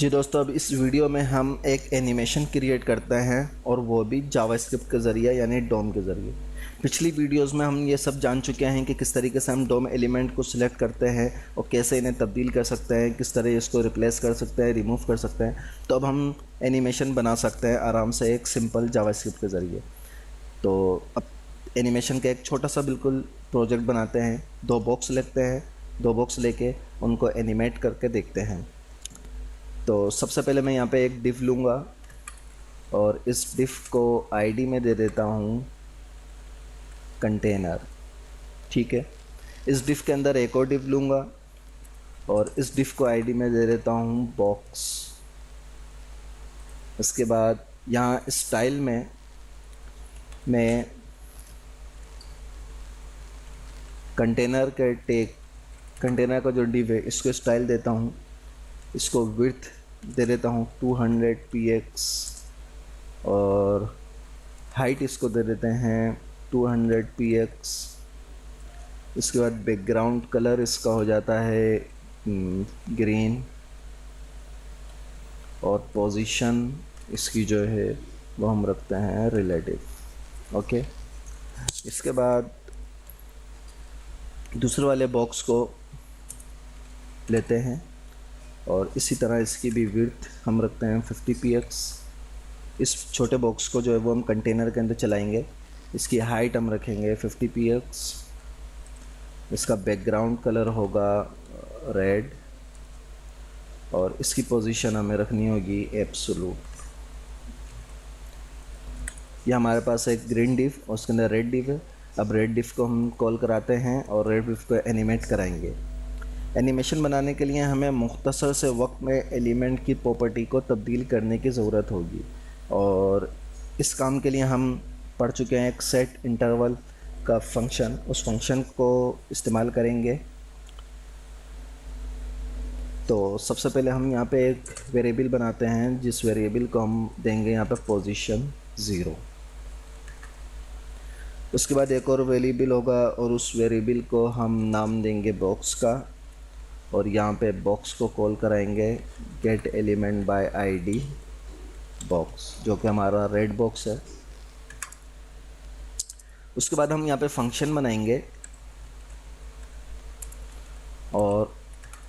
जी दोस्तों, अब इस वीडियो में हम एक एनिमेशन क्रिएट करते हैं और वो भी जावास्क्रिप्ट के ज़रिए यानी डोम के ज़रिए। पिछली वीडियोस में हम ये सब जान चुके हैं कि किस तरीके से हम डोम एलिमेंट को सिलेक्ट करते हैं और कैसे इन्हें तब्दील कर सकते हैं, किस तरह इसको रिप्लेस कर सकते हैं, रिमूव कर सकते हैं। तो अब हम एनिमेशन बना सकते हैं आराम से एक सिंपल जावास्क्रिप्ट के ज़रिए। तो अब एनिमेशन का एक छोटा सा बिल्कुल प्रोजेक्ट बनाते हैं। 2 बॉक्स लेते हैं, 2 बॉक्स लेके उनको एनिमेट करके देखते हैं। तो सबसे पहले मैं यहाँ पे एक डिफ लूँगा और इस डिफ को आईडी में दे देता हूँ कंटेनर। ठीक है, इस डिफ के अंदर एक और डिफ लूँगा और इस डिफ को आईडी में दे देता हूँ बॉक्स। इसके बाद यहाँ स्टाइल में मैं कंटेनर का जो डिव है इसको स्टाइल देता हूँ। इसको विड्थ दे देता हूँ 200 px और हाइट इसको दे देते हैं 200 px। इसके बाद बैकग्राउंड कलर इसका हो जाता है ग्रीन और पोजीशन इसकी जो है वो हम रखते हैं रिलेटिव। ओके, इसके बाद दूसरे वाले बॉक्स को लेते हैं और इसी तरह इसकी भी विड्थ हम रखते हैं 50 px। इस छोटे बॉक्स को जो है वो हम कंटेनर के अंदर चलाएंगे। इसकी हाइट हम रखेंगे 50 px। इसका बैकग्राउंड कलर होगा रेड और इसकी पोजीशन हमें रखनी होगी एब्सोल्यूट। यह हमारे पास एक ग्रीन डिव और उसके अंदर रेड डिव है। अब रेड डिव को हम कॉल कराते हैं और रेड डिव को एनिमेट कराएंगे। एनिमेशन बनाने के लिए हमें मुख्तसर से वक्त में एलिमेंट की प्रॉपर्टी को तब्दील करने की ज़रूरत होगी और इस काम के लिए हम पढ़ चुके हैं एक सेट इंटरवल का फंक्शन। उस फंक्शन को इस्तेमाल करेंगे। तो सबसे पहले हम यहाँ पे एक वेरिएबल बनाते हैं जिस वेरिएबल को हम देंगे यहाँ पे पोजीशन 0। उसके बाद एक और वेरिएबल होगा और उस वेरिएबल को हम नाम देंगे बॉक्स का और यहाँ पे बॉक्स को कॉल कराएंगे gate element by ID box, जो कि हमारा रेड बॉक्स है। उसके बाद हम यहाँ पे फंक्शन बनाएंगे और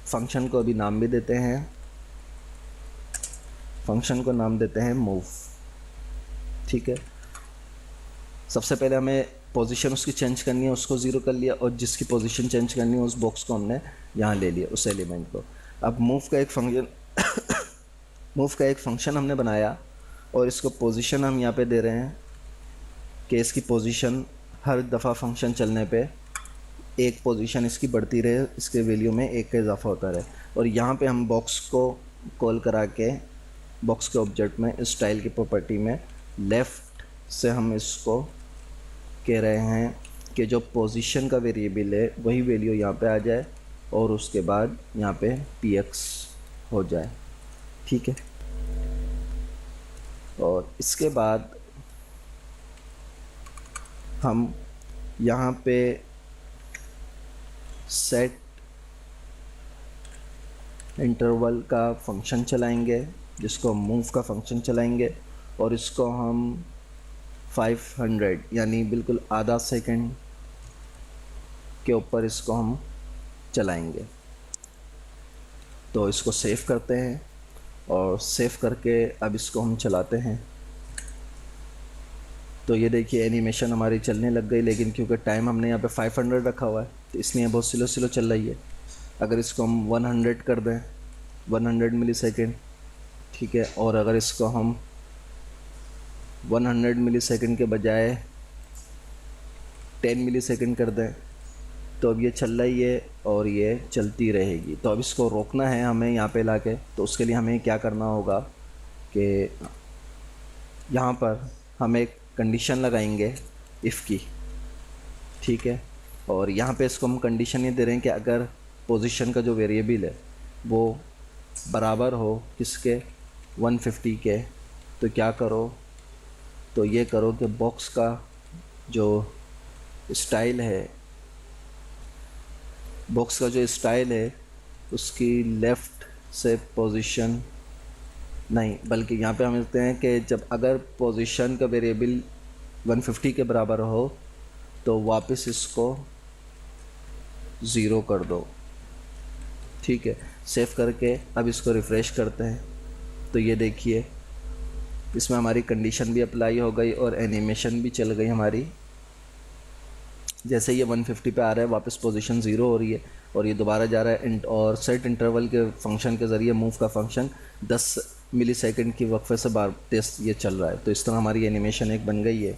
फंक्शन को अभी नाम भी देते हैं। फंक्शन को नाम देते हैं मूव। ठीक है, सबसे पहले हमें पोजीशन उसकी चेंज करनी है, उसको 0 कर लिया और जिसकी पोजीशन चेंज करनी है उस बॉक्स को हमने यहाँ ले लिया, उस एलिमेंट को। अब मूव का एक फंक्शन हमने बनाया और इसको पोजीशन हम यहाँ पे दे रहे हैं कि इसकी पोजीशन हर दफ़ा फंक्शन चलने पे एक पोजीशन इसकी बढ़ती रहे, इसके वैल्यू में 1 का इजाफा होता रहे। और यहाँ पे हम बॉक्स को कॉल करा के बॉक्स के ऑब्जेक्ट में स्टाइल की प्रॉपर्टी में लेफ़्ट से हम इसको कह रहे हैं कि जो पोजीशन का वेरिएबल है वही वैल्यू यहाँ पे आ जाए और उसके बाद यहाँ पे px हो जाए। ठीक है, और इसके बाद हम यहाँ पे सेट इंटरवल का फंक्शन चलाएंगे जिसको मूव का फंक्शन चलाएंगे और इसको हम 500 यानी बिल्कुल आधा सेकंड के ऊपर इसको हम चलाएंगे। तो इसको सेव करते हैं और सेव करके अब इसको हम चलाते हैं। तो ये देखिए एनिमेशन हमारी चलने लग गई, लेकिन क्योंकि टाइम हमने यहाँ पे 500 रखा हुआ है तो इसलिए बहुत स्लो चल रही है। अगर इसको हम 100 कर दें 100 मिली सेकेंड, ठीक है, और अगर इसको हम 100 मिली सेकेंड के बजाय 10 मिली सेकेंड कर दें तो अब ये चल रही है और ये चलती रहेगी। तो अब इसको रोकना है हमें यहाँ पे लाके, तो उसके लिए हमें क्या करना होगा कि यहाँ पर हम एक कंडीशन लगाएंगे इफ़ की। ठीक है, और यहाँ पे इसको हम कंडीशन ये दे रहे हैं कि अगर पोजीशन का जो वेरिएबल है वो बराबर हो किसके 150 के, तो क्या करो, तो ये करो कि बॉक्स का जो स्टाइल है उसकी लेफ़्ट से पोजीशन नहीं, बल्कि यहाँ पे हम लिखते हैं कि जब अगर पोजीशन का वेरिएबल 150 के बराबर हो तो वापस इसको ज़ीरो कर दो। ठीक है, सेव करके अब इसको रिफ़्रेश करते हैं तो ये देखिए इसमें हमारी कंडीशन भी अप्लाई हो गई और एनिमेशन भी चल गई हमारी। जैसे ये 150 पे आ रहा है वापस पोजीशन ज़ीरो हो रही है और ये दोबारा जा रहा है और सेट इंटरवल के फंक्शन के ज़रिए मूव का फंक्शन 10 मिलीसेकंड की वक्फे से बार टेस्ट ये चल रहा है। तो इस तरह हमारी एनिमेशन एक बन गई है।